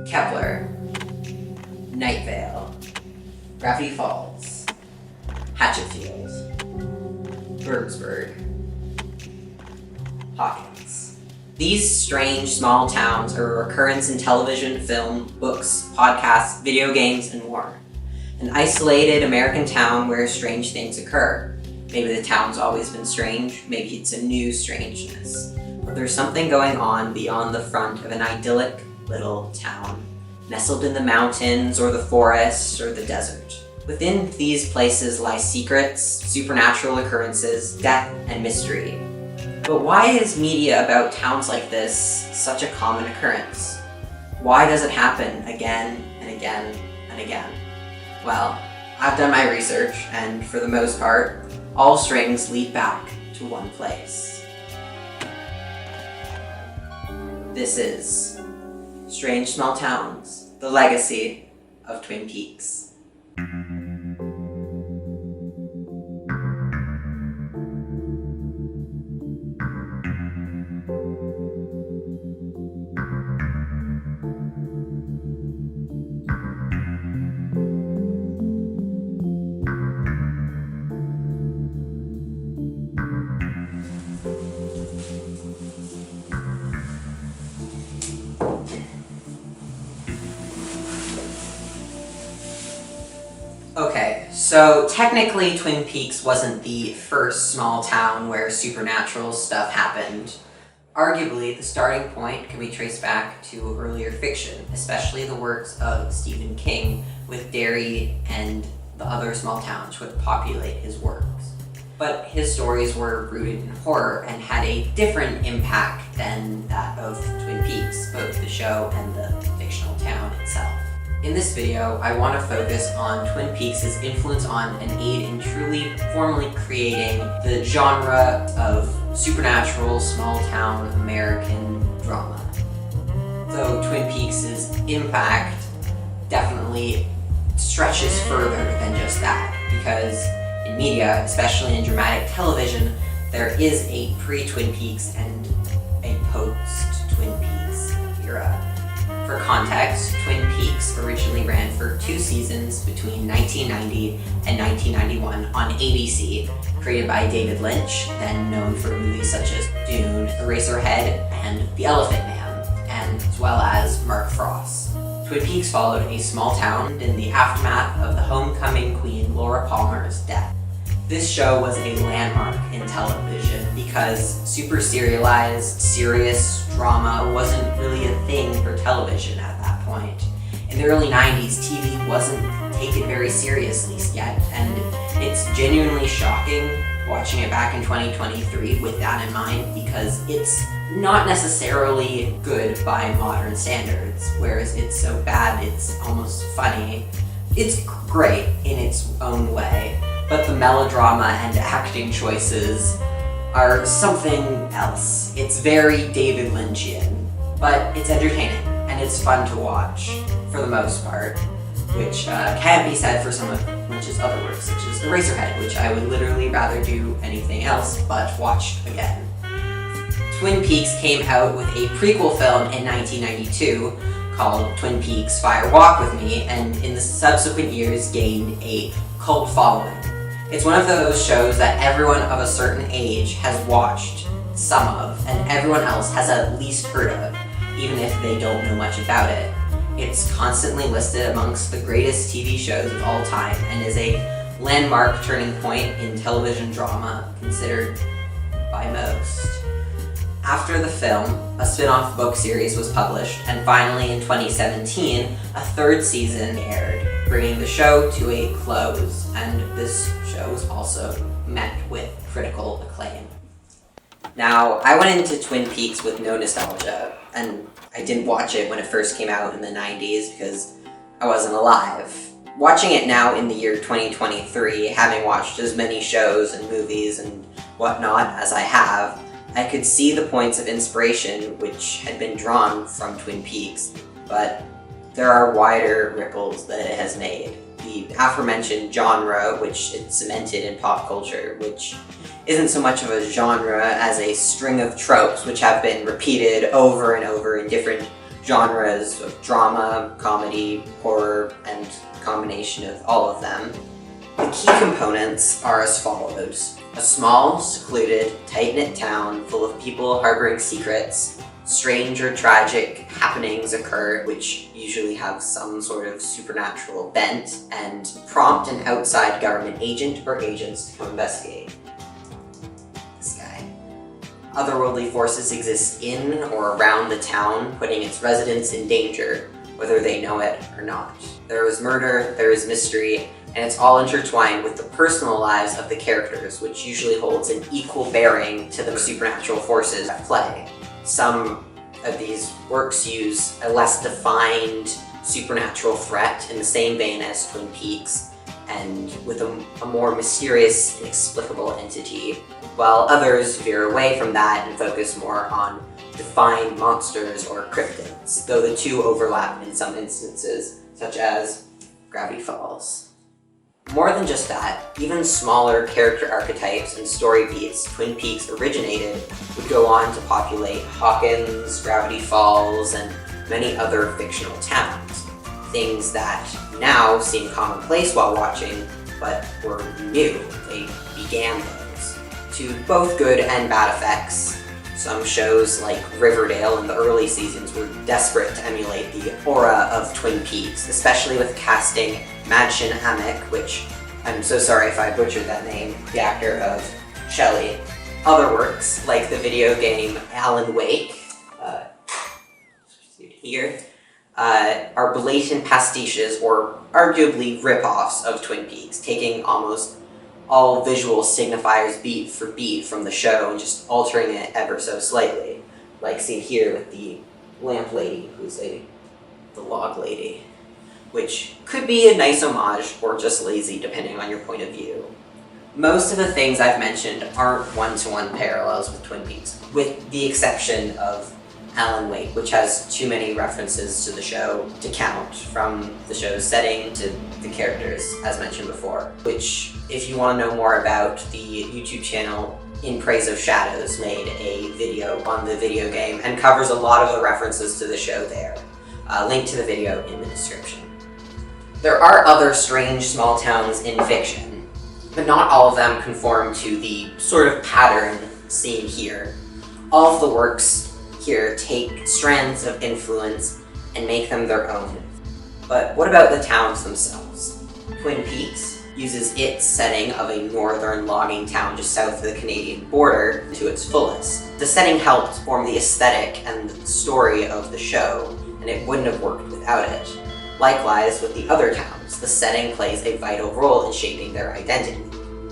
Kepler, Night Vale, Gravity Falls, Hatchetfield, Bergsburg, Hawkins. These strange small towns are a recurrence in television, film, books, podcasts, video games, and more. An isolated American town where strange things occur. Maybe the town's always been strange, maybe it's a new strangeness. But there's something going on beyond the front of an idyllic little town, nestled in the mountains or the forests or the desert. Within these places lie secrets, supernatural occurrences, death, and mystery. But why is media about towns like this such a common occurrence? Why does it happen again and again and again? Well, I've done my research, and for the most part, all strings lead back to one place. This is Strange Small Towns, the legacy of Twin Peaks. Okay, so technically Twin Peaks wasn't the first small town where supernatural stuff happened. Arguably, the starting point can be traced back to earlier fiction, especially the works of Stephen King, with Derry and the other small towns would populate his works. But his stories were rooted in horror and had a different impact than that of Twin Peaks, both the show and the fictional town itself. In this video, I want to focus on Twin Peaks' influence on and aid in truly formally creating the genre of supernatural small-town American drama. Though Twin Peaks' impact definitely stretches further than just that, because in media, especially in dramatic television, there is a pre-Twin Peaks and a post-Twin Peaks era. For context, Twin Peaks originally ran for 2 seasons between 1990 and 1991 on ABC, created by David Lynch, then known for movies such as Dune, Eraserhead, and The Elephant Man, and as well as Mark Frost. Twin Peaks followed a small town in the aftermath of the homecoming queen Laura Palmer's death. This show was a landmark in television because super serialized, serious drama wasn't really a thing for television at that point. In the early 90s, TV wasn't taken very seriously yet, and it's genuinely shocking watching it back in 2023 with that in mind, because it's not necessarily good by modern standards, whereas it's so bad it's almost funny. It's great in its own way, but the melodrama and acting choices are something else. It's very David Lynchian, but it's entertaining and it's fun to watch for the most part, which can't be said for some of Lynch's other works, such as Eraserhead, which I would literally rather do anything else but watch again. Twin Peaks came out with a prequel film in 1992 called Twin Peaks Fire Walk With Me, and in the subsequent years gained a cult following. It's one of those shows that everyone of a certain age has watched some of, and everyone else has at least heard of, even if they don't know much about it. It's constantly listed amongst the greatest TV shows of all time, and is a landmark turning point in television drama, considered by most. After the film, a spin-off book series was published, and finally in 2017, a 3rd season aired, bringing the show to a close, and this show was also met with critical acclaim. Now, I went into Twin Peaks with no nostalgia, and I didn't watch it when it first came out in the 90s because I wasn't alive. Watching it now in the year 2023, having watched as many shows and movies and whatnot as I have, I could see the points of inspiration which had been drawn from Twin Peaks, but there are wider ripples that it has made. The aforementioned genre, which it cemented in pop culture, which isn't so much of a genre as a string of tropes which have been repeated over and over in different genres of drama, comedy, horror, and a combination of all of them. The key components are as follows. A small, secluded, tight-knit town full of people harboring secrets. Strange or tragic happenings occur, which usually have some sort of supernatural bent, and prompt an outside government agent or agents to come investigate. This guy. Otherworldly forces exist in or around the town, putting its residents in danger, whether they know it or not. There is murder, there is mystery, and it's all intertwined with the personal lives of the characters, which usually holds an equal bearing to the supernatural forces at play. Some of these works use a less defined supernatural threat in the same vein as Twin Peaks, and with a more mysterious, inexplicable entity, while others veer away from that and focus more on defined monsters or cryptids, though the two overlap in some instances, such as Gravity Falls. More than just that, even smaller character archetypes and story beats Twin Peaks originated would go on to populate Hawkins, Gravity Falls, and many other fictional towns. Things that now seem commonplace while watching, but were new. They began those. To both good and bad effects. Some shows like Riverdale in the early seasons were desperate to emulate the aura of Twin Peaks, especially with casting Madchen Amick, which I'm so sorry if I butchered that name, the actor of Shelley. Other works, like the video game Alan Wake, here, are blatant pastiches or arguably rip-offs of Twin Peaks, taking almost all visual signifiers beat for beat from the show and just altering it ever so slightly, like seen here with the lamp lady, who's the log lady, which could be a nice homage or just lazy depending on your point of view. Most of the things I've mentioned aren't one-to-one parallels with Twin Peaks, with the exception of Alan Wake, which has too many references to the show to count, from the show's setting to the characters, as mentioned before, which, if you want to know more about, the YouTube channel In Praise of Shadows made a video on the video game and covers a lot of the references to the show there. Link to the video in the description. There are other strange small towns in fiction, but not all of them conform to the sort of pattern seen here. All of the works here take strands of influence and make them their own. But what about the towns themselves? Twin Peaks uses its setting of a northern logging town just south of the Canadian border to its fullest. The setting helped form the aesthetic and the story of the show, and it wouldn't have worked without it. Likewise with the other towns, the setting plays a vital role in shaping their identity.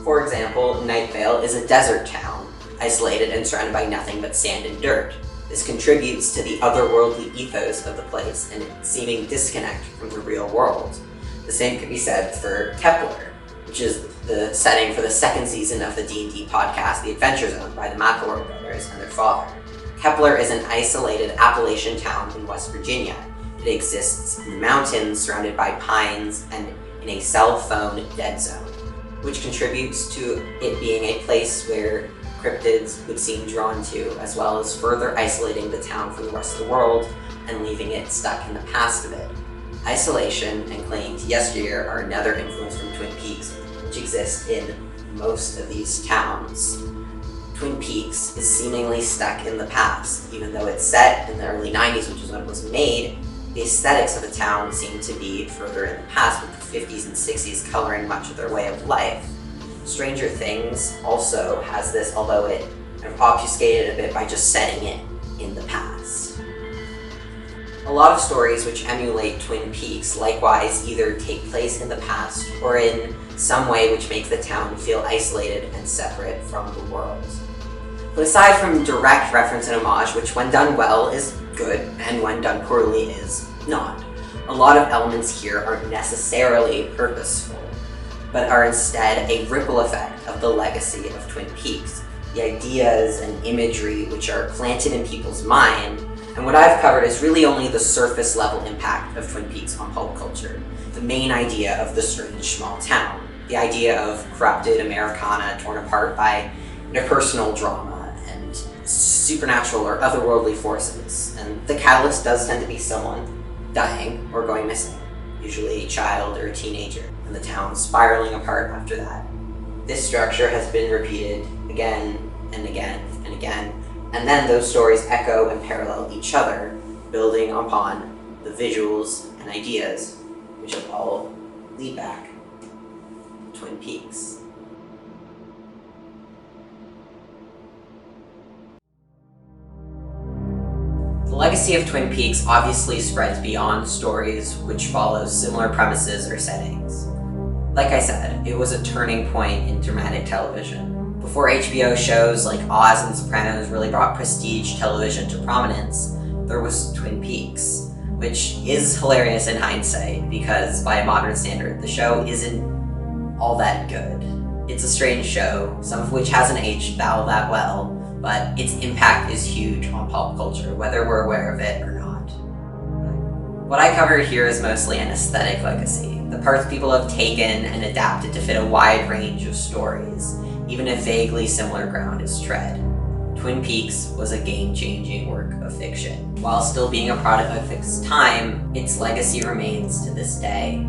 For example, Night Vale is a desert town, isolated and surrounded by nothing but sand and dirt. This contributes to the otherworldly ethos of the place and its seeming disconnect from the real world. The same could be said for Kepler, which is the setting for the second season of the D&D podcast, The Adventure Zone, by the McElroy brothers and their father. Kepler is an isolated Appalachian town in West Virginia. It exists in the mountains, surrounded by pines, and in a cell phone dead zone, which contributes to it being a place where cryptids would seem drawn to, as well as further isolating the town from the rest of the world and leaving it stuck in the past a bit. Isolation and clinging to yesteryear are another influence from Twin Peaks, which exists in most of these towns. Twin Peaks is seemingly stuck in the past. Even though it's set in the early 90s, which is when it was made, the aesthetics of the town seem to be further in the past, with the 50s and 60s coloring much of their way of life. Stranger Things also has this, although it kind of obfuscated a bit by just setting it in the past. A lot of stories which emulate Twin Peaks likewise either take place in the past or in some way which makes the town feel isolated and separate from the world. But aside from direct reference and homage, which when done well is good and when done poorly is not, a lot of elements here aren't necessarily purposeful, but are instead a ripple effect of the legacy of Twin Peaks, the ideas and imagery which are planted in people's mind. And what I've covered is really only the surface level impact of Twin Peaks on pulp culture, the main idea of the strange small town, the idea of corrupted Americana torn apart by interpersonal drama and supernatural or otherworldly forces, and the catalyst does tend to be someone dying or going missing, usually a child or a teenager, and the town spiraling apart after that. This structure has been repeated again and again and again, and then those stories echo and parallel each other, building upon the visuals and ideas which have all lead back to Twin Peaks. The legacy of Twin Peaks obviously spreads beyond stories which follow similar premises or settings. Like I said, it was a turning point in dramatic television. Before HBO shows like Oz and Sopranos really brought prestige television to prominence, there was Twin Peaks, which is hilarious in hindsight because by modern standard, the show isn't all that good. It's a strange show, some of which hasn't aged that well, but its impact is huge on pop culture, whether we're aware of it or not. What I cover here is mostly an aesthetic legacy, the parts people have taken and adapted to fit a wide range of stories, even if vaguely similar ground is tread. Twin Peaks was a game-changing work of fiction. While still being a product of its time, its legacy remains to this day.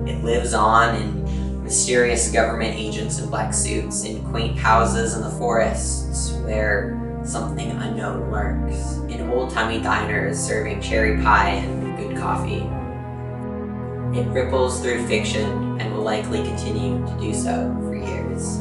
It lives on in mysterious government agents in black suits, in quaint houses in the forests where something unknown lurks, in old-timey diners serving cherry pie and good coffee. It ripples through fiction and will likely continue to do so for years.